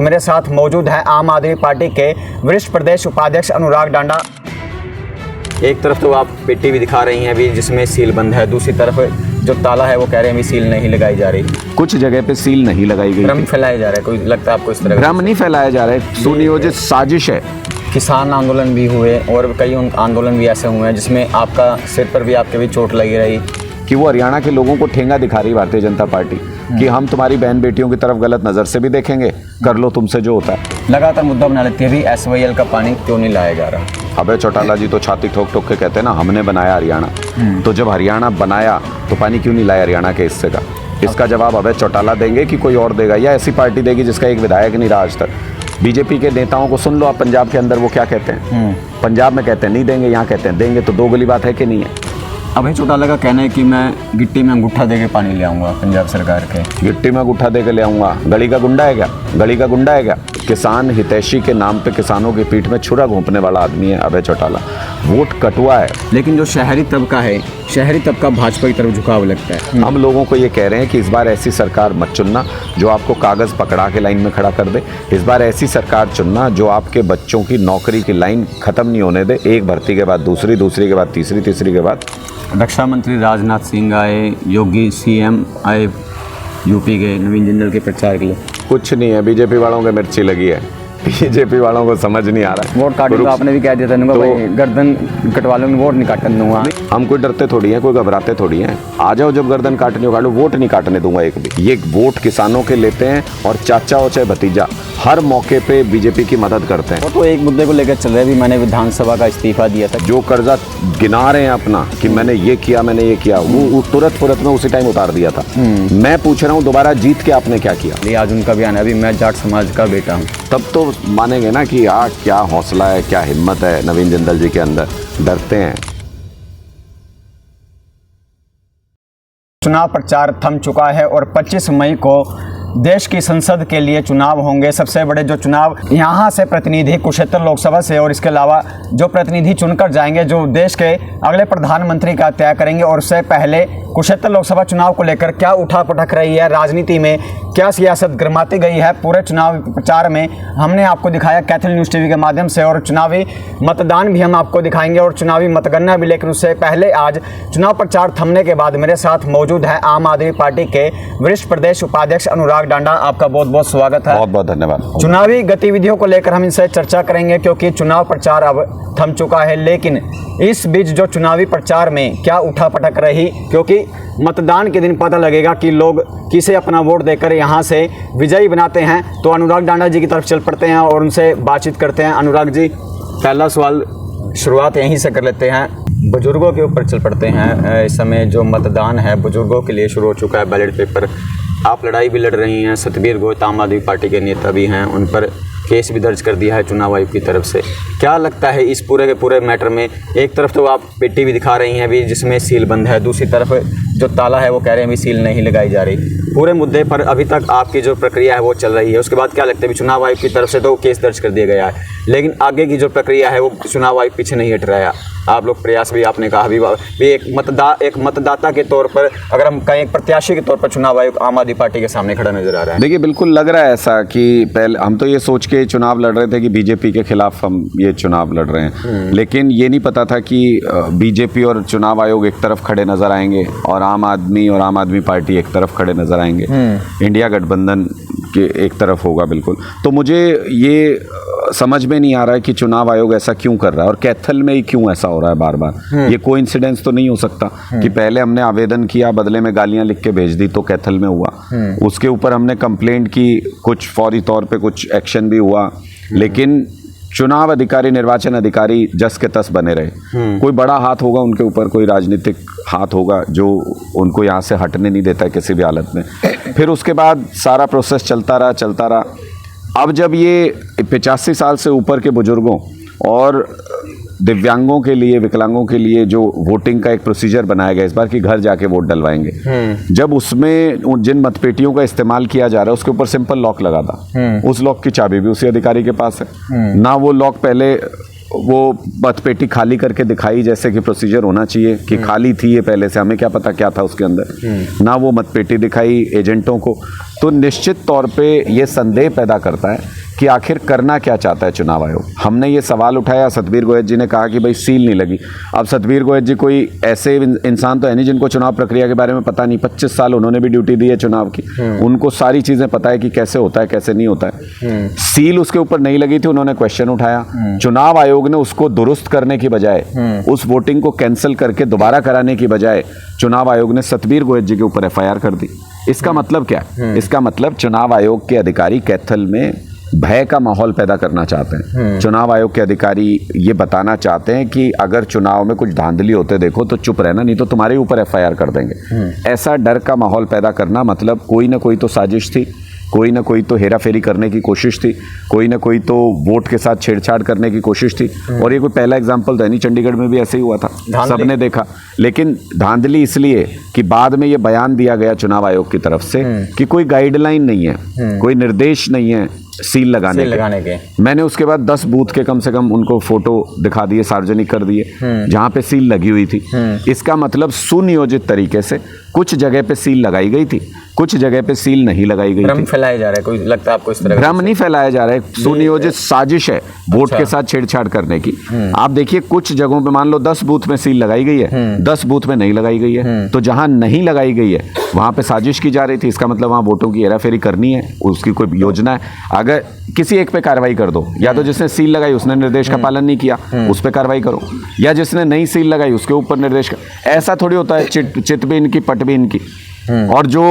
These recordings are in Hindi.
मेरे साथ मौजूद है आम आदमी पार्टी के वरिष्ठ प्रदेश उपाध्यक्ष अनुराग डांडा। एक तरफ तो आप पेटी भी दिखा रही हैं अभी जिसमें सील बंद है, दूसरी तरफ जो ताला है वो कह रहे हैं अभी सील नहीं लगाई जा रही। कुछ जगह पे सील नहीं लगाई गई। भ्रम फैलाया जा रहा है, कोई लगता है आपको इस तरह? भ्रम नहीं फैलाया जा रहा है, सुनियोजित साजिश है। किसान आंदोलन भी हुए और कई आंदोलन भी ऐसे हुए हैं जिसमें आपका सिर पर भी आपके भी चोट लगी रही कि वो हरियाणा के लोगों को ठेंगा दिखा रही भारतीय जनता पार्टी कि हम तुम्हारी बहन बेटियों की तरफ गलत नज़र से भी देखेंगे, कर लो तुमसे जो होता है। लगातार मुद्दा बना लेती है, अभी SYL का पानी क्यों नहीं लाया जा रहा? अबे चौटाला जी तो छाती ठोक ठोक के कहते हैं ना हमने बनाया हरियाणा, तो जब हरियाणा बनाया तो पानी क्यों नहीं लाया हरियाणा के हिस्से का? इसका जवाब अबे चौटाला देंगे कि कोई और देगा, या ऐसी पार्टी देगी जिसका एक विधायक नहीं रहा आज तक। बीजेपी के नेताओं को सुन लो आप, पंजाब के अंदर वो क्या कहते हैं। पंजाब में कहते हैं नहीं देंगे, यहाँ कहते हैं देंगे, तो दो गोली बात है कि नहीं है? अभय चौटाला का कहना है कि मैं गिट्टी में अंगूठा देके पानी ले आऊँगा पंजाब सरकार के। गिट्टी में अंगूठा देके ले आऊँगा? गली का गुंडा है क्या? गली का गुंडा है क्या? किसान हितैषी के नाम पे किसानों की पीठ में छुरा घोंपने वाला आदमी है अभय चौटाला। वोट कटुआ है। लेकिन जो शहरी तबका है, शहरी तबका भाजपा की तरफ झुकाव लगता है। हम लोगों को ये कह रहे हैं कि इस बार ऐसी सरकार मत चुनना जो आपको कागज़ पकड़ा के लाइन में खड़ा कर दे। इस बार ऐसी सरकार चुनना जो आपके बच्चों की नौकरी की लाइन ख़त्म नहीं होने दे, एक भर्ती के बाद दूसरी, दूसरी के बाद तीसरी, तीसरी के बाद। रक्षा मंत्री राजनाथ सिंह आए, योगी CM आए यूपी के नवीन जिंदल के प्रचार के लिए। कुछ नहीं है, बीजेपी वालों के मिर्ची लगी है, बीजेपी वालों को समझ नहीं आ रहा है। वोट काटने तो आपने भी कह दिया था तो भाई गर्दन कटवा लूँगा, वोट नहीं काटने दूंगा। हम कोई डरते थोड़ी हैं, कोई घबराते थोड़ी हैं। आ जाओ, जब गर्दन काटनी हो काट लो, वोट नहीं काटने दूंगा एक भी। ये वोट किसानों के लेते हैं और चाचा हो चाहे भतीजा हर मौके पे बीजेपी की मदद करते हैं। तो एक मुद्दे को लेकर चल रहे, भी मैंने विधानसभा का इस्तीफा दिया था। जो कर्जा गिना रहे हैं अपना कि मैंने ये किया, मैंने ये किया, वो तुरंत में उसी टाइम उतार दिया था। मैं पूछ रहा हूँ दोबारा जीत के आपने क्या किया? आज उनका बयान है, अभी मैं जाट समाज का बेटा हूँ। तब तो मानेंगे ना कि क्या हौसला है, क्या हिम्मत है नवीन जिंदल जी के अंदर। डरते हैं। चुनाव प्रचार थम चुका है और 25 मई को देश की संसद के लिए चुनाव होंगे। सबसे बड़े जो चुनाव यहाँ से प्रतिनिधि कुरुक्षेत्र लोकसभा से और इसके अलावा जो प्रतिनिधि चुनकर जाएंगे जो देश के अगले प्रधानमंत्री का तय करेंगे। और उससे पहले कुरुक्षेत्र लोकसभा चुनाव को लेकर क्या उठा पटक रही है राजनीति में, क्या सियासत गरमाती गई है पूरे चुनाव प्रचार में, हमने आपको दिखाया कैथल न्यूज़ TV के माध्यम से। और चुनावी मतदान भी हम आपको दिखाएंगे और चुनावी मतगणना भी। लेकिन उससे पहले आज चुनाव प्रचार थमने के बाद मेरे साथ मौजूद है आम आदमी पार्टी के वरिष्ठ प्रदेश उपाध्यक्ष अनुराग डांडा। आपका बहुत बहुत स्वागत है। बहुत बहुत धन्यवाद। चुनावी गतिविधियों को लेकर हम इनसे चर्चा करेंगे क्योंकि चुनाव प्रचार अब थम चुका है। लेकिन इस बीच जो चुनावी प्रचार में क्या उठा पटक रही, क्योंकि मतदान के दिन पता लगेगा कि लोग किसे अपना वोट देकर यहाँ से विजयी बनाते हैं। तो अनुराग डांडा जी की तरफ चल पड़ते हैं और उनसे बातचीत करते हैं। अनुराग जी, पहला सवाल शुरुआत यहीं से कर लेते हैं, बुजुर्गों के ऊपर चल पड़ते हैं। इस समय जो मतदान है बुजुर्गों के लिए शुरू हो चुका है, बैलेट पेपर। आप लड़ाई भी लड़ रही हैं, सतबीर घोष आम आदमी पार्टी के नेता भी हैं, उन पर केस भी दर्ज कर दिया है चुनाव आयोग की तरफ से। क्या लगता है इस पूरे के पूरे मैटर में? एक तरफ तो आप पेटी भी दिखा रही हैं अभी जिसमें सील बंद है, दूसरी तरफ जो ताला है वो कह रहे हैं अभी सील नहीं लगाई जा रही। पूरे मुद्दे पर अभी तक आपकी जो प्रक्रिया है वो चल रही है। उसके बाद क्या लगता है, चुनाव आयोग की तरफ से तो केस दर्ज कर दिया गया है, लेकिन आगे की जो प्रक्रिया है वो चुनाव आयोग पीछे नहीं हट रहा है। आप लोग प्रयास भी आपने कहा भी एक मतदाता के तौर पर, अगर हम कहें एक प्रत्याशी के तौर पर, चुनाव आयोग आम आदमी पार्टी के सामने खड़ा नजर आ रहा है। देखिए, बिल्कुल लग रहा है ऐसा कि पहले हम तो ये सोच के चुनाव लड़ रहे थे कि बीजेपी के खिलाफ हम ये चुनाव लड़ रहे हैं, लेकिन ये नहीं पता था कि बीजेपी और चुनाव आयोग एक तरफ खड़े नजर आएंगे और आम आदमी पार्टी एक तरफ खड़े नजर आएंगे। इंडिया गठबंधन के एक तरफ होगा बिल्कुल। तो मुझे ये समझ में नहीं आ रहा है कि चुनाव आयोग ऐसा क्यों कर रहा है और कैथल में ही क्यों ऐसा हो रहा है बार बार। ये कोइंसिडेंस तो नहीं हो सकता कि पहले हमने आवेदन किया, बदले में गालियां लिख के भेज दी, तो कैथल में हुआ। उसके ऊपर हमने कंप्लेंट की, कुछ फौरी तौर पे कुछ एक्शन भी हुआ, लेकिन चुनाव अधिकारी, निर्वाचन अधिकारी जस के तस बने रहे। कोई बड़ा हाथ होगा उनके ऊपर, कोई राजनीतिक हाथ होगा जो उनको यहाँ से हटने नहीं देता है किसी भी हालत में। फिर उसके बाद सारा प्रोसेस चलता रहा। अब जब ये 85 साल से ऊपर के बुजुर्गों और दिव्यांगों के लिए, विकलांगों के लिए जो वोटिंग का एक प्रोसीजर बनाया गया इस बार कि घर जाके वोट डलवाएंगे, जब उसमें जिन मतपेटियों का इस्तेमाल किया जा रहा है उसके ऊपर सिंपल लॉक लगा था, उस लॉक की चाबी भी उसी अधिकारी के पास है ना। वो लॉक पहले वो मतपेटी खाली करके दिखाई जैसे कि प्रोसीजर होना चाहिए कि खाली थी ये पहले से, हमें क्या पता क्या था उसके अंदर, ना वो मतपेटी दिखाई एजेंटों को। तो निश्चित तौर पे ये संदेह पैदा करता है कि आखिर करना क्या चाहता है चुनाव आयोग। हमने ये सवाल उठाया, सतबीर गोयल जी ने कहा कि भाई सील नहीं लगी। अब सतबीर गोयल जी कोई ऐसे इंसान तो है नहीं जिनको चुनाव प्रक्रिया के बारे में पता नहीं। 25 साल उन्होंने भी ड्यूटी दी है चुनाव की, उनको सारी चीज़ें पता है कि कैसे होता है कैसे नहीं होता है। सील उसके ऊपर नहीं लगी थी, उन्होंने क्वेश्चन उठाया। चुनाव आयोग ने उसको दुरुस्त करने की बजाय, उस वोटिंग को कैंसिल करके दोबारा कराने की बजाय चुनाव आयोग ने सतबीर गोयल जी के ऊपर FIR कर दी। इसका मतलब क्या है? इसका मतलब चुनाव आयोग के अधिकारी कैथल में भय का माहौल पैदा करना चाहते हैं। चुनाव आयोग के अधिकारी ये बताना चाहते हैं कि अगर चुनाव में कुछ धांधली होते देखो तो चुप रहना, नहीं तो तुम्हारे ऊपर FIR कर देंगे। ऐसा डर का माहौल पैदा करना मतलब कोई ना कोई तो साजिश थी, कोई ना कोई तो हेरा फेरी करने की कोशिश थी, कोई ना कोई तो वोट के साथ छेड़छाड़ करने की कोशिश थी। और ये कोई पहला एग्जाम्पल तो है नहीं, चंडीगढ़ में भी ऐसे ही हुआ था, सबने देखा। लेकिन धांधली इसलिए कि बाद में ये बयान दिया गया चुनाव आयोग की तरफ से कि कोई गाइडलाइन नहीं है, कोई निर्देश नहीं है सील लगाने के। मैंने उसके बाद 10 बूथ के कम से कम उनको फोटो दिखा दिए, सार्वजनिक कर दिए, जहां पे सील लगी हुई थी। इसका मतलब सुनियोजित तरीके से कुछ जगह पे सील लगाई गई थी, कुछ जगह पे सील नहीं लगाई गई भ्रम थी। फैलाया जा रहा है, कोई लगता है आपको इस तरह? भ्रम नहीं फैलाया जा रहा है, सुनियोजित साजिश है वोट के साथ छेड़छाड़ करने की। आप देखिए कुछ जगहों पे मान लो 10 बूथ में सील लगाई गई है, 10 बूथ में नहीं लगाई गई है। तो जहां नहीं लगाई गई है वहां पे साजिश की जा रही थी। इसका मतलब वहां वोटों की हेराफेरी करनी है, उसकी कोई योजना है। अगर किसी एक पे कार्रवाई कर दो, या तो जिसने सील लगाई उसने निर्देश का पालन नहीं किया, उस पे कार्रवाई करो, या जिसने नई सील लगाई उसके ऊपर निर्देश का। ऐसा थोड़ी होता है चित भी इनकी पट भी इनकी, और जो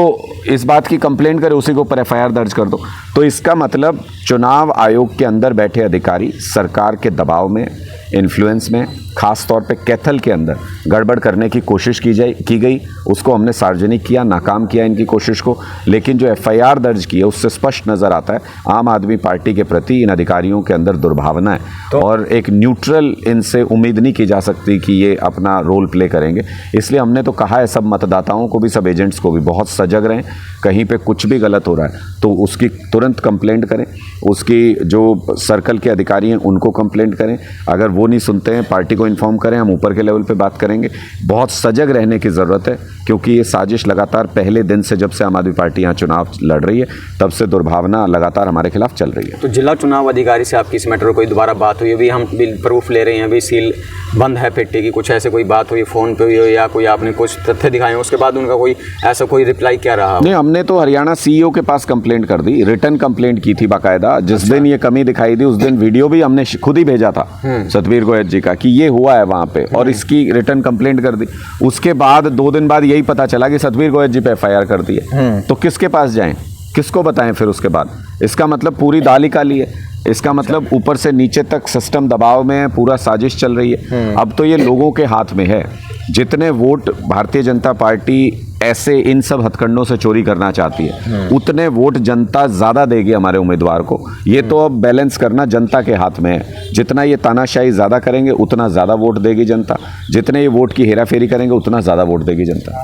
इस बात की कंप्लेंट करे उसी के ऊपर FIR दर्ज कर दो। तो इसका मतलब चुनाव आयोग के अंदर बैठे अधिकारी सरकार के दबाव में, इन्फ्लुएंस में, खास तौर पे कैथल के अंदर गड़बड़ करने की कोशिश की गई। उसको हमने सार्वजनिक किया, नाकाम किया इनकी कोशिश को। लेकिन जो FIR दर्ज की है उससे स्पष्ट नजर आता है आम आदमी पार्टी के प्रति इन अधिकारियों के अंदर दुर्भावना है, और एक न्यूट्रल इनसे उम्मीद नहीं की जा सकती कि ये अपना रोल प्ले करेंगे। इसलिए हमने तो कहा है सब मतदाताओं को भी, सब एजेंट्स को भी बहुत सजग रहें। कहीं पे कुछ भी गलत हो रहा है तो उसकी तुरंत कंप्लेंट करें, उसकी जो सर्कल के अधिकारी हैं उनको कंप्लेंट करें। अगर वो नहीं सुनते हैं पार्टी को इन्फॉर्म करें, हम ऊपर के लेवल पे बात करेंगे। बहुत सजग रहने की ज़रूरत है, क्योंकि ये साजिश लगातार पहले दिन से, जब से आम आदमी पार्टी यहाँ चुनाव लड़ रही है, तब से दुर्भावना लगातार हमारे खिलाफ चल रही है। तो जिला चुनाव अधिकारी से आपकी इस मैटर पर कोई दोबारा बात हुई? अभी हम प्रूफ ले रहे हैं, अभी सील बंद है पेटी की, कुछ ऐसे कोई बात हुई फ़ोन पे हुई हो, या कोई आपने कुछ तथ्य दिखाए उसके बाद उनका कोई ऐसा कोई रिप्लाई क्या रहा? नहीं, हमने तो हरियाणा CEO के पास कंप्लेंट कर दी, रिटर्न कंप्लेंट की थी बाकायदा। जिस दिन ये कमी दिखाई दी उस दिन वीडियो भी हमने खुद ही भेजा था सतबीर गोयल जी का कि ये हुआ है वहां पे, और इसकी रिटर्न कंप्लेंट कर दी। उसके बाद 2 दिन बाद यही पता चला कि सतबीर गोयल जी पे FIR कर दी है। तो किसके पास जाएं, किसको बताएं फिर उसके बाद? इसका मतलब पूरी दाल ही काली है। इसका मतलब ऊपर से नीचे तक सिस्टम दबाव में है, पूरा साजिश चल रही है। अब तो ये लोगों के हाथ में है। जितने वोट भारतीय जनता पार्टी ऐसे इन सब हथकंडों से चोरी करना चाहती है, उतने वोट जनता ज़्यादा देगी हमारे उम्मीदवार को। ये तो अब बैलेंस करना जनता के हाथ में है। जितना ये तानाशाही ज़्यादा करेंगे उतना ज़्यादा वोट देगी जनता, जितने ये वोट की हेराफेरी करेंगे उतना ज़्यादा वोट देगी जनता।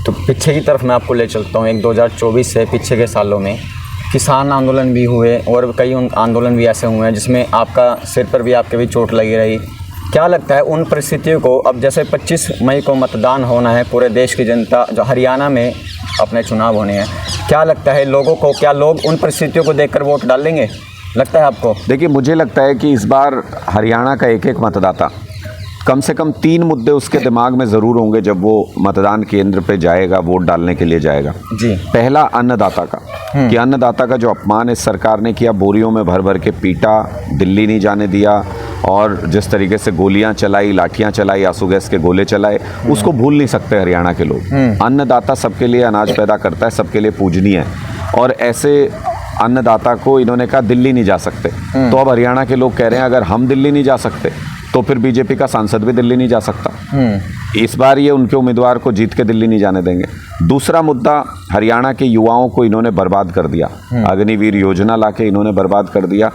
तो पीछे की तरफ मैं आपको ले चलता हूँ। 2024 से पीछे के सालों में किसान आंदोलन भी हुए, और कई आंदोलन भी ऐसे हुए हैं जिसमें आपका सिर पर भी आपके भी चोट लगी रही। क्या लगता है उन परिस्थितियों को, अब जैसे 25 मई को मतदान होना है, पूरे देश की जनता जो हरियाणा में अपने चुनाव होने हैं, क्या लगता है लोगों को, क्या लोग उन परिस्थितियों को देखकर वोट डालेंगे, लगता है आपको? देखिए, मुझे लगता है कि इस बार हरियाणा का एक एक मतदाता, कम से कम 3 मुद्दे उसके दिमाग में ज़रूर होंगे जब वो मतदान केंद्र पे जाएगा, वोट डालने के लिए जाएगा जी। पहला अन्नदाता का, कि अन्नदाता का जो अपमान इस सरकार ने किया, बोरियों में भर भर के पीटा, दिल्ली नहीं जाने दिया, और जिस तरीके से गोलियां चलाई, लाठियां चलाई, आंसू गैस के गोले चलाए, उसको भूल नहीं सकते हरियाणा के लोग। अन्नदाता सबके लिए अनाज पैदा करता है, सबके लिए पूजनीय है, और ऐसे अन्नदाता को इन्होंने कहा दिल्ली नहीं जा सकते। तो अब हरियाणा के लोग कह रहे हैं अगर हम दिल्ली नहीं जा सकते तो फिर बीजेपी का सांसद भी दिल्ली नहीं जा सकता। इस बार ये उनके उम्मीदवार को जीत के दिल्ली नहीं जाने देंगे। दूसरा मुद्दा, हरियाणा के युवाओं को इन्होंने बर्बाद कर दिया। अग्निवीर योजना लाके इन्होंने बर्बाद कर दिया,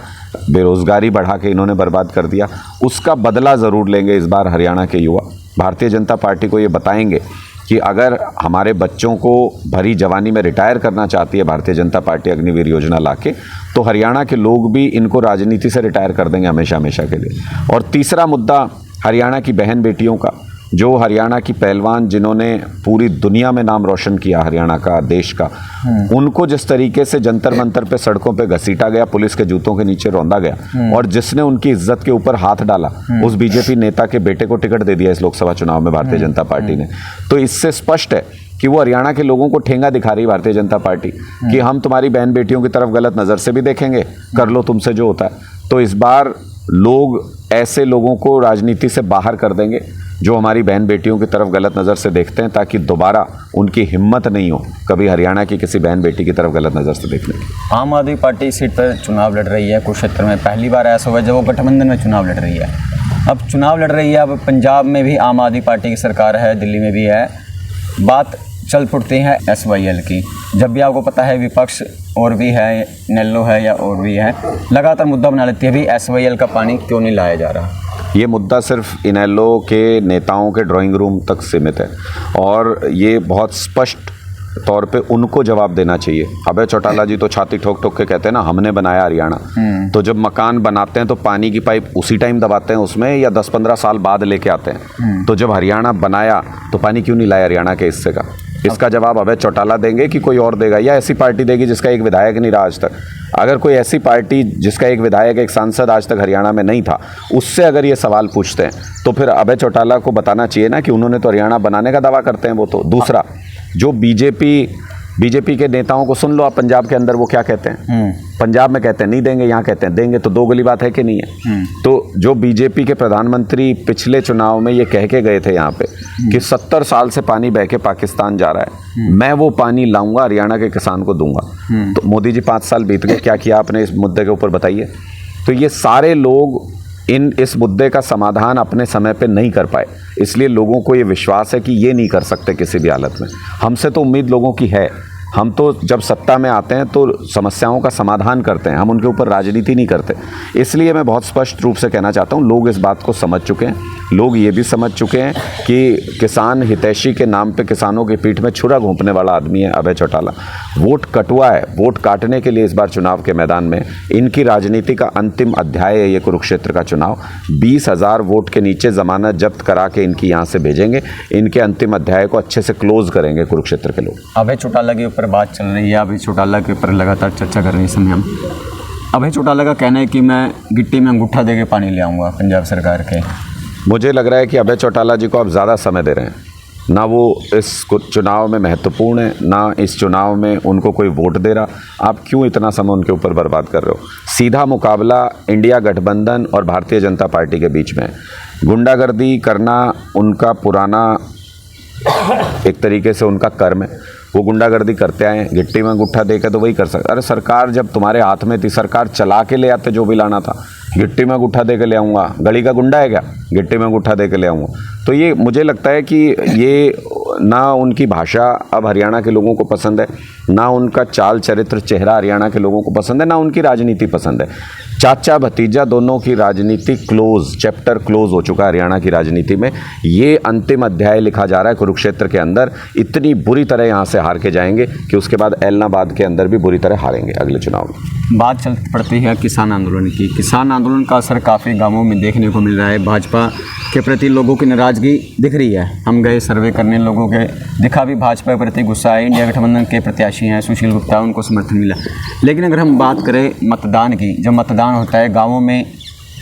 बेरोजगारी बढ़ा के इन्होंने बर्बाद कर दिया। उसका बदला ज़रूर लेंगे इस बार हरियाणा के युवा। भारतीय जनता पार्टी को ये बताएंगे कि अगर हमारे बच्चों को भरी जवानी में रिटायर करना चाहती है भारतीय जनता पार्टी अग्निवीर योजना लाके, तो हरियाणा के लोग भी इनको राजनीति से रिटायर कर देंगे हमेशा हमेशा के लिए। और तीसरा मुद्दा हरियाणा की बहन बेटियों का, जो हरियाणा की पहलवान जिन्होंने पूरी दुनिया में नाम रोशन किया हरियाणा का, देश का, उनको जिस तरीके से जंतर मंतर पे सड़कों पे घसीटा गया, पुलिस के जूतों के नीचे रौंदा गया, और जिसने उनकी इज्जत के ऊपर हाथ डाला, उस बीजेपी नेता के बेटे को टिकट दे दिया इस लोकसभा चुनाव में भारतीय जनता पार्टी ने। तो इससे स्पष्ट है कि वो हरियाणा के लोगों को ठेंगा दिखा रही भारतीय जनता पार्टी कि हम तुम्हारी बहन बेटियों की तरफ गलत नज़र से भी देखेंगे, कर लो तुमसे जो होता है। तो इस बार लोग ऐसे लोगों को राजनीति से बाहर कर देंगे जो हमारी बहन बेटियों की तरफ गलत नज़र से देखते हैं, ताकि दोबारा उनकी हिम्मत नहीं हो कभी हरियाणा की किसी बहन बेटी की तरफ गलत नज़र से देखने की। आम आदमी पार्टी इस सीट पर चुनाव लड़ रही है कुरुक्षेत्र में। पहली बार ऐसा हुआ जब वो गठबंधन में चुनाव लड़ रही है। अब चुनाव लड़ रही है, अब पंजाब में भी आम आदमी पार्टी की सरकार है, दिल्ली में भी है। बात चल पड़ती है SYL की। जब भी आपको पता है विपक्ष और भी है, नेल्लो है या और भी है, लगातार मुद्दा बना लेती है भी SYL का पानी क्यों नहीं लाया जा रहा। ये मुद्दा सिर्फ इनेलो के नेताओं के ड्राइंग रूम तक सीमित है और ये बहुत स्पष्ट तौर पे उनको जवाब देना चाहिए। अभय चौटाला जी तो छाती ठोक ठोक के कहते हैं ना, हमने बनाया हरियाणा। तो जब मकान बनाते हैं तो पानी की पाइप उसी टाइम दबाते हैं उसमें या 10-15 साल बाद लेके आते हैं? तो जब हरियाणा बनाया तो पानी क्यों नहीं लाया हरियाणा के हिस्से का? इसका जवाब अभय चौटाला देंगे कि कोई और देगा, या ऐसी पार्टी देगी जिसका एक विधायक नहीं रहा आज तक? अगर कोई ऐसी पार्टी जिसका एक विधायक, एक सांसद आज तक हरियाणा में नहीं था, उससे अगर ये सवाल पूछते हैं तो फिर अभय चौटाला को बताना चाहिए ना कि उन्होंने तो हरियाणा बनाने का दावा करते हैं वो तो। दूसरा, जो बीजेपी के नेताओं को सुन लो आप, पंजाब के अंदर वो क्या कहते हैं? पंजाब में कहते हैं नहीं देंगे, यहाँ कहते हैं देंगे। तो दो गली बात है कि नहीं है? तो जो बीजेपी के प्रधानमंत्री पिछले चुनाव में ये कह के गए थे यहाँ पे कि 70 साल से पानी बह के पाकिस्तान जा रहा है, मैं वो पानी लाऊंगा, हरियाणा के किसान को दूंगा। तो मोदी जी 5 साल बीत गए, क्या किया आपने इस मुद्दे के ऊपर बताइए? तो ये सारे लोग इस मुद्दे का समाधान अपने समय पे नहीं कर पाए, इसलिए लोगों को ये विश्वास है कि ये नहीं कर सकते किसी भी हालत में। हमसे तो उम्मीद लोगों की है, हम तो जब सत्ता में आते हैं तो समस्याओं का समाधान करते हैं, हम उनके ऊपर राजनीति नहीं करते। इसलिए मैं बहुत स्पष्ट रूप से कहना चाहता हूँ, लोग इस बात को समझ चुके हैं। लोग ये भी समझ चुके हैं कि किसान हितैषी के नाम पे किसानों की पीठ में छुरा घोंपने वाला आदमी है अभय चौटाला। वोट कटुआ है, वोट काटने के लिए इस बार चुनाव के मैदान में इनकी राजनीति का अंतिम अध्याय है ये कुरुक्षेत्र का चुनाव। 20,000 वोट के नीचे जमानत जब्त करा के इनकी यहाँ से भेजेंगे, इनके अंतिम अध्याय को अच्छे से क्लोज करेंगे कुरुक्षेत्र के लोग। अभय चौटाला के ऊपर बात चल रही है, अभय चौटाला के ऊपर लगातार चर्चा कर रहे हैं इस समय हम। अभय चौटाला का कहना है कि मैं गिट्टी में अंगूठा दे के पानी ले आऊँगा पंजाब सरकार के। मुझे लग रहा है कि अभय चौटाला जी को आप ज़्यादा समय दे रहे हैं, ना वो इस चुनाव में महत्वपूर्ण है, ना इस चुनाव में उनको कोई वोट दे रहा। आप क्यों इतना समय उनके ऊपर बर्बाद कर रहे हो? सीधा मुकाबला इंडिया गठबंधन और भारतीय जनता पार्टी के बीच में। गुंडागर्दी करना उनका पुराना एक तरीके से उनका कर्म है, वो गुंडागर्दी करते आए, गिट्टी में अंगूठा देकर तो वही कर सकते। अरे सरकार जब तुम्हारे हाथ में थी, सरकार चला के ले आते जो भी लाना था। गिट्टी में अंगूठा दे के ले आऊँगा, गली का गुंडा है क्या? गिट्टी में अंगूठा दे के ले आऊँगा। तो ये मुझे लगता है कि ये ना उनकी भाषा अब हरियाणा के लोगों को पसंद है, ना उनका चाल चरित्र चेहरा हरियाणा के लोगों को पसंद है, ना उनकी राजनीति पसंद है। चाचा भतीजा दोनों की राजनीति क्लोज, चैप्टर क्लोज हो चुका है हरियाणा की राजनीति में। ये अंतिम अध्याय लिखा जा रहा है कुरुक्षेत्र के अंदर। इतनी बुरी तरह यहाँ से हार के जाएंगे कि उसके बाद एलनाबाद के अंदर भी बुरी तरह हारेंगे अगले चुनाव में। बात चल पड़ती है किसान आंदोलन की। किसान आंदोलन का असर काफ़ी गांवों में देखने को मिल रहा है। भाजपा के प्रति लोगों की नाराज़गी दिख रही है। हम गए सर्वे करने, लोगों के दिखा भी भाजपा के प्रति गुस्सा है। इंडिया गठबंधन के प्रत्याशी हैं सुशील गुप्ता, उनको समर्थन मिला। लेकिन अगर हम बात करें मतदान की, जब मतदान होता है गाँवों में,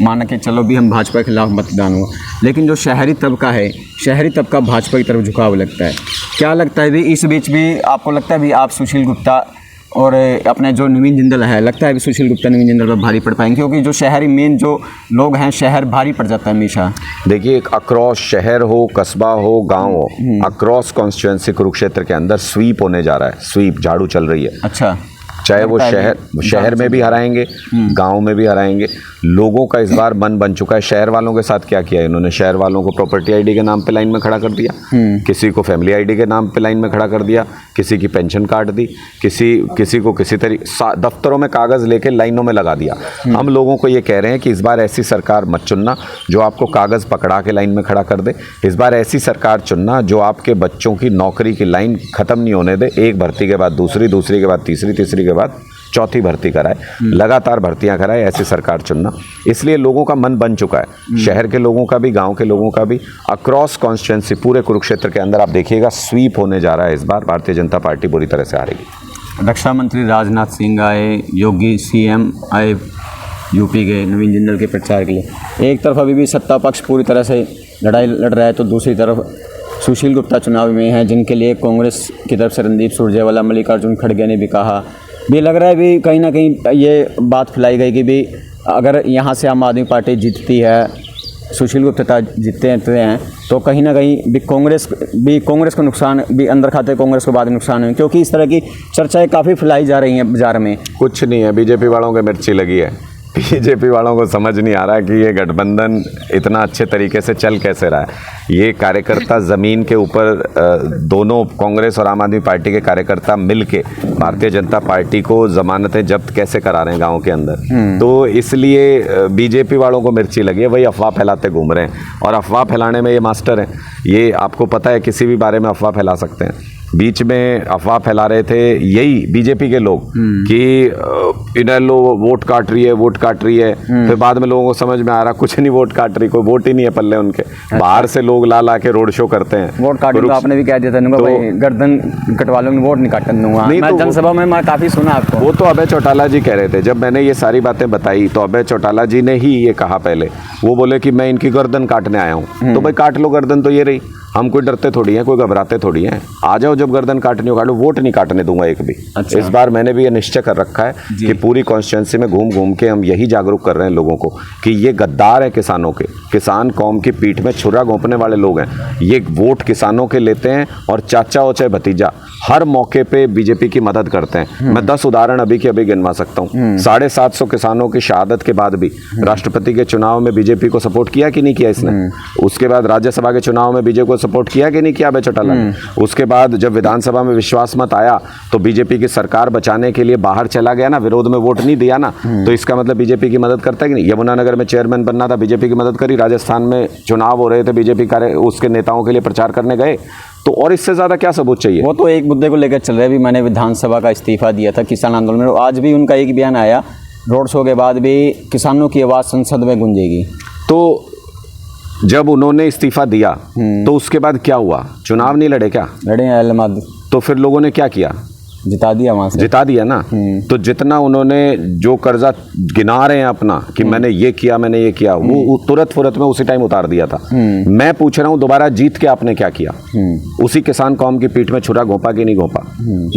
मान के चलो भी हम भाजपा के खिलाफ मतदान हुआ, लेकिन जो शहरी तबका है, शहरी तबका भाजपा की तरफ झुकाव लगता है। क्या लगता है भी इस बीच भी आपको लगता है भी आप सुशील गुप्ता और अपने जो नवीन जिंदल है, लगता है भी सुशील गुप्ता नवीन जिंदल पर भारी पड़ पाएंगे? क्योंकि जो शहरी मेन जो लोग हैं, शहर भारी पड़ जाता है हमेशा। देखिए, एक अक्रॉस शहर हो, कस्बा हो, गांव हो, अक्रॉस कॉन्स्टिट्यूएंसी कुरुक्षेत्र के अंदर स्वीप होने जा रहा है। स्वीप झाड़ू चल रही है। अच्छा, चाहे वो शहर में भी हराएंगे, गांव में भी हराएंगे। लोगों का इस बार मन बन चुका है। शहर वालों के साथ क्या किया इन्होंने? शहर वालों को प्रॉपर्टी आईडी के नाम पे लाइन में खड़ा कर दिया, किसी को फैमिली आईडी के नाम पे लाइन में खड़ा कर दिया, किसी की पेंशन काट दी, किसी को किसी तरीके दफ्तरों में कागज़ लेके लाइनों में लगा दिया। हम लोगों को ये कह रहे हैं कि इस बार ऐसी सरकार मत चुनना जो आपको कागज़ पकड़ा के लाइन में खड़ा कर दे। इस बार ऐसी सरकार चुनना जो आपके बच्चों की नौकरी की लाइन ख़त्म नहीं होने दे, एक भर्ती के बाद दूसरी, दूसरी के बाद तीसरी, तीसरी के बाद चौथी भर्ती कराए, लगातार भर्तियां कराए, ऐसी सरकार चुनना। इसलिए लोगों का मन बन चुका है, शहर के लोगों का भी, गांव के लोगों का भी, अक्रॉस कॉन्स्टिट्यूंसी पूरे कुरुक्षेत्र के अंदर आप देखिएगा स्वीप होने जा रहा है। इस बार भारतीय जनता पार्टी बुरी तरह से हारेगी। रक्षा मंत्री राजनाथ सिंह आए, योगी सीएम आए यूपी के नवीन जिंदल के प्रचार के लिए। एक तरफ अभी भी सत्ता पक्ष पूरी तरह से लड़ाई लड़ रहा है, तो दूसरी तरफ सुशील गुप्ता चुनाव में हैं, जिनके लिए कांग्रेस की तरफ से रणदीप सुरजेवाला, मल्लिकार्जुन खड़गे ने भी कहा। भी लग रहा है भी कहीं ना कहीं ये बात फैलाई गई कि भी अगर यहाँ से आम आदमी पार्टी जीतती है, सुशील गुप्ता जीतते हैं, तो कहीं ना कहीं भी कांग्रेस को नुकसान, भी अंदर खाते कांग्रेस को बाद में नुकसान है, क्योंकि इस तरह की चर्चाएं काफ़ी फैलाई जा रही हैं बाजार में। कुछ नहीं है, बीजेपी वालों के मिर्ची लगी है। बीजेपी वालों को समझ नहीं आ रहा है कि ये गठबंधन इतना अच्छे तरीके से चल कैसे रहा है। ये कार्यकर्ता ज़मीन के ऊपर दोनों कांग्रेस और आम आदमी पार्टी के कार्यकर्ता मिलके भारतीय जनता पार्टी को जमानतें जब्त कैसे करा रहे हैं गांव के अंदर। तो इसलिए बीजेपी वालों को मिर्ची लगी है, वही अफवाह फैलाते घूम रहे हैं, और अफवाह फैलाने में ये मास्टर हैं। ये आपको पता है, किसी भी बारे में अफवाह फैला सकते हैं। बीच में अफवाह फैला रहे थे यही बीजेपी के लोग कि इनेलो वोट काट रही है, फिर बाद में लोगों को समझ में आ रहा कुछ नहीं वोट काट रही, कोई वोट ही नहीं है पल्ले उनके। बाहर से लोग ला के रोड शो करते हैं, वोट काट तो आपने भी कह दिया था तो, भाई गर्दन कटवा लूंगा, वोट नहीं काटने दूंगा। मैं जनसभा में मैं काफी सुना आपको। वो तो अभय चौटाला जी कह रहे थे, जब मैंने ये सारी बातें बताई तो अभय चौटाला जी ने ही ये कहा पहले। वो बोले कि मैं इनकी गर्दन काटने आया हूँ। तो भाई काट लो गर्दन, तो ये रही। हम कोई डरते थोड़ी हैं, कोई घबराते थोड़ी हैं। आ जाओ, जब गर्दन काटनी हो काट लो, वोट नहीं काटने दूंगा एक भी। अच्छा। इस बार मैंने भी ये निश्चय कर रखा है कि पूरी कॉन्स्टिट्यूंसी में घूम घूम के हम यही जागरूक कर रहे हैं लोगों को कि ये गद्दार है किसानों के, किसान कौम की पीठ में छुरा घोंपने वाले लोग हैं। ये वोट किसानों के लेते हैं और चाचा हो चाहे भतीजा हर मौके पे बीजेपी की मदद करते हैं। मैं 10 उदाहरण अभी के अभी गिनवा सकता हूँ। 750 किसानों की शहादत के बाद भी राष्ट्रपति के चुनाव में बीजेपी को सपोर्ट किया कि नहीं किया इसने? उसके बाद राज्यसभा के चुनाव में बीजेपी को सपोर्ट किया कि नहीं किया अभय चौटाला ने? उसके बाद जब विधानसभा में विश्वास मत आया तो बीजेपी की सरकार बचाने के लिए बाहर चला गया ना, विरोध में वोट नहीं दिया ना, तो इसका मतलब बीजेपी की मदद करता है कि नहीं? यमुनानगर में चेयरमैन बनना था, बीजेपी की मदद करी। राजस्थान में चुनाव हो रहे थे, बीजेपी उसके नेताओं के लिए प्रचार करने गए। तो और इससे ज्यादा क्या सबूत चाहिए? वो तो एक मुद्दे को लेकर चल रहे हैं। भी मैंने विधानसभा का इस्तीफा दिया था किसान आंदोलन में, आज भी उनका एक बयान आया, रोड शो के बाद भी किसानों की आवाज़ संसद में गूंजेगी। तो जब उन्होंने इस्तीफा दिया तो उसके बाद क्या हुआ? चुनाव नहीं लड़े क्या? लड़े हैं, तो फिर लोगों ने क्या किया? जिता दिया, वहां से जिता दिया ना। तो जितना उन्होंने जो कर्जा गिना रहे हैं अपना कि मैंने ये किया, वो तुरंत फुरत में उसी टाइम उतार दिया था। मैं पूछ रहा हूँ दोबारा जीत के आपने क्या किया? उसी किसान कौम की पीठ में छुरा घोंपा कि नहीं घोंपा?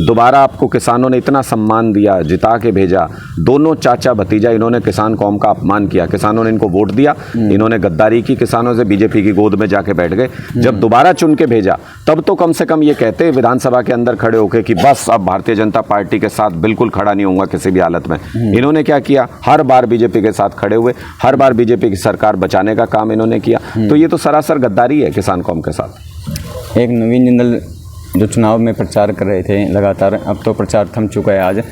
दोबारा आपको किसानों ने इतना सम्मान दिया, जिता के भेजा, दोनों चाचा भतीजा इन्होंने किसान कौम का अपमान किया, किसानों ने इनको वोट दिया, इन्होंने गद्दारी की किसानों से, बीजेपी की गोद में जाके बैठ गए। जब दोबारा चुन के भेजा तब तो कम से कम ये कहते विधानसभा के अंदर खड़े होकर कि बस अब भारतीय जनता पार्टी के साथ बिल्कुल खड़ा नहीं होऊंगा किसी भी हालत में। इन्होंने क्या किया? हर बार बीजेपी के साथ खड़े हुए, हर बार बीजेपी की सरकार बचाने का काम इन्होंने किया। तो ये तो सरासर गद्दारी है किसान कौम के साथ। एक नवीन जिंदल जो चुनाव में प्रचार कर रहे थे लगातार, अब तो प्रचार थम चुका है। आज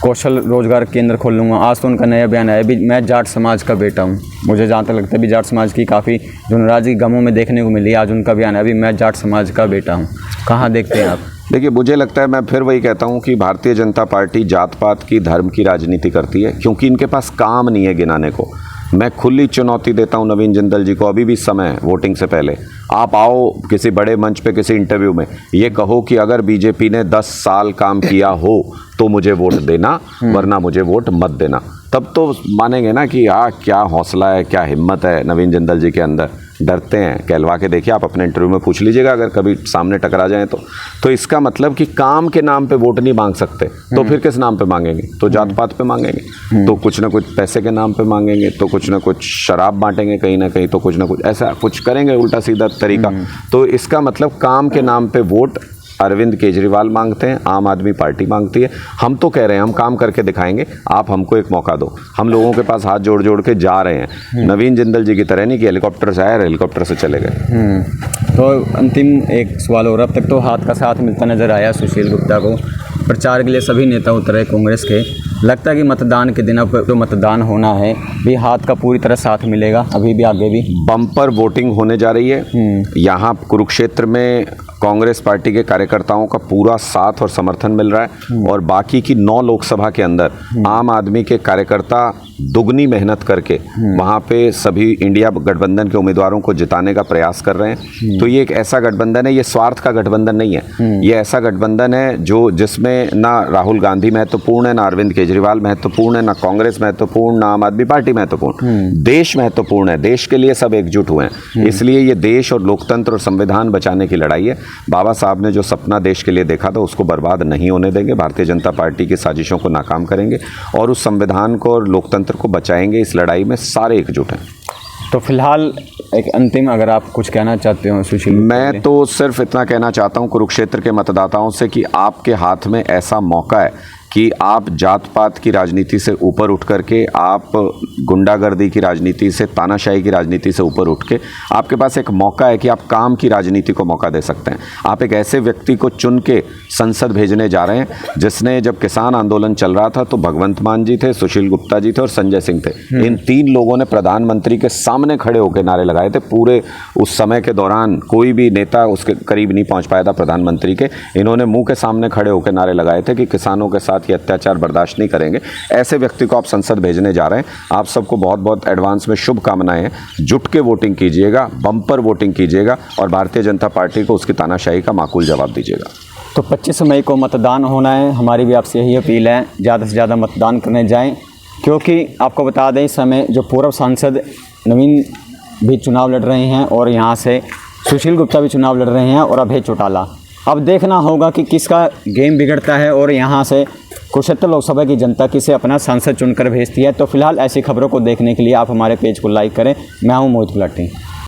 कौशल रोजगार केंद्र खोल लूँगा, आज तो उनका नया बयान आया भी मैं जाट समाज का बेटा हूँ। मुझे जहाँ तक लगता है भी जाट समाज की काफ़ी जो नाराजगी गमों में देखने को मिली, आज उनका बयान है भी मैं जाट समाज का बेटा हूँ। कहाँ देखते हैं आप? देखिए, मुझे लगता है, मैं फिर वही कहता हूँ कि भारतीय जनता पार्टी जात पात की, धर्म की राजनीति करती है, क्योंकि इनके पास काम नहीं है गिनाने को। मैं खुली चुनौती देता हूं नवीन जिंदल जी को, अभी भी समय है वोटिंग से पहले, आप आओ किसी बड़े मंच पे किसी इंटरव्यू में ये कहो कि अगर बीजेपी ने 10 साल काम किया हो तो मुझे वोट देना, वरना मुझे वोट मत देना। तब तो मानेंगे ना कि हाँ, क्या हौसला है, क्या हिम्मत है नवीन जिंदल जी के अंदर। डरते हैं, कहलवा के देखिए, आप अपने इंटरव्यू में पूछ लीजिएगा अगर कभी सामने टकरा जाए तो इसका मतलब कि काम के नाम पे वोट नहीं मांग सकते, तो फिर किस नाम पे मांगेंगे? तो जात पात पे मांगेंगे, तो कुछ ना कुछ पैसे के नाम पे मांगेंगे, तो कुछ ना कुछ शराब बांटेंगे कहीं ना कहीं, तो कुछ ना कुछ ऐसा कुछ करेंगे उल्टा सीधा तरीका। तो इसका मतलब काम के नाम पे वोट अरविंद केजरीवाल मांगते हैं, आम आदमी पार्टी मांगती है। हम तो कह रहे हैं हम काम करके दिखाएंगे, आप हमको एक मौका दो। हम लोगों के पास हाथ जोड़ जोड़ के जा रहे हैं, नवीन जिंदल जी की तरह नहीं कि हेलीकॉप्टर से आए हेलीकॉप्टर से चले गए। तो अंतिम एक सवाल हो रहा, अब तक तो हाथ का साथ मिलता नजर आया सुशील गुप्ता को, प्रचार के लिए सभी नेता उतरे कांग्रेस के। लगता है कि मतदान के दिन अब जो मतदान होना है भी हाथ का पूरी तरह साथ मिलेगा, अभी भी आगे भी बम्पर वोटिंग होने जा रही है। यहाँ कुरुक्षेत्र में कांग्रेस पार्टी के कार्यकर्ताओं का पूरा साथ और समर्थन मिल रहा है और बाकी की 9 लोकसभा के अंदर आम आदमी के कार्यकर्ता दुगनी मेहनत करके वहाँ पे सभी इंडिया गठबंधन के उम्मीदवारों को जिताने का प्रयास कर रहे हैं। तो ये एक ऐसा गठबंधन है, ये स्वार्थ का गठबंधन नहीं है, ये ऐसा गठबंधन है जो जिसमें ना राहुल गांधी महत्वपूर्ण है, ना अरविंद केजरीवाल महत्वपूर्ण है, ना कांग्रेस महत्वपूर्ण, ना आम आदमी पार्टी महत्वपूर्ण, देश महत्वपूर्ण है। देश के लिए सब एकजुट हुए हैं, इसलिए ये देश और लोकतंत्र और संविधान बचाने की लड़ाई है। बाबा साहब ने जो सपना देश के लिए देखा था उसको बर्बाद नहीं होने देंगे। भारतीय जनता पार्टी की साजिशों को नाकाम करेंगे और उस संविधान को और लोकतंत्र को बचाएंगे। इस लड़ाई में सारे एकजुट हैं। तो फिलहाल एक अंतिम अगर आप कुछ कहना चाहते हो सुशील? मैं तो सिर्फ इतना कहना चाहता हूं कुरुक्षेत्र के मतदाताओं से कि आपके हाथ में ऐसा मौका है कि आप जात पात की राजनीति से ऊपर उठ करके, आप गुंडागर्दी की राजनीति से, तानाशाही की राजनीति से ऊपर उठ के आपके पास एक मौका है कि आप काम की राजनीति को मौका दे सकते हैं। आप एक ऐसे व्यक्ति को चुन के संसद भेजने जा रहे हैं जिसने जब किसान आंदोलन चल रहा था तो भगवंत मान जी थे, सुशील गुप्ता जी थे और संजय सिंह थे। इन 3 लोगों ने प्रधानमंत्री के सामने खड़े होकर नारे लगाए थे। पूरे उस समय के दौरान कोई भी नेता उसके करीब नहीं पहुंच पाया था प्रधानमंत्री के। इन्होंने मुंह के सामने खड़े होकर नारे लगाए थे कि किसानों के साथ ये अत्याचार बर्दाश्त नहीं करेंगे। ऐसे व्यक्ति को आप संसद भेजने जा रहे हैं। आप सबको बहुत बहुत एडवांस में शुभकामनाएं हैं। जुट के वोटिंग कीजिएगा, बम्पर वोटिंग कीजिएगा और भारतीय जनता पार्टी को उसकी तानाशाही का माकूल जवाब दीजिएगा। तो 25 मई को मतदान होना है। हमारी भी आपसे यही अपील है, ज़्यादा से ज़्यादा मतदान करने जाएं, क्योंकि आपको बता दें इस समय जो पूर्व सांसद नवीन भी चुनाव लड़ रहे हैं और यहाँ से सुशील गुप्ता भी चुनाव लड़ रहे हैं और अभय चौटाला। अब देखना होगा कि किसका गेम बिगड़ता है और यहाँ से कुरुक्षेत्र लोकसभा की जनता किसे अपना सांसद चुनकर भेजती है। तो फिलहाल ऐसी खबरों को देखने के लिए आप हमारे पेज को लाइक करें। मैं हूँ मोहित गुलाटी।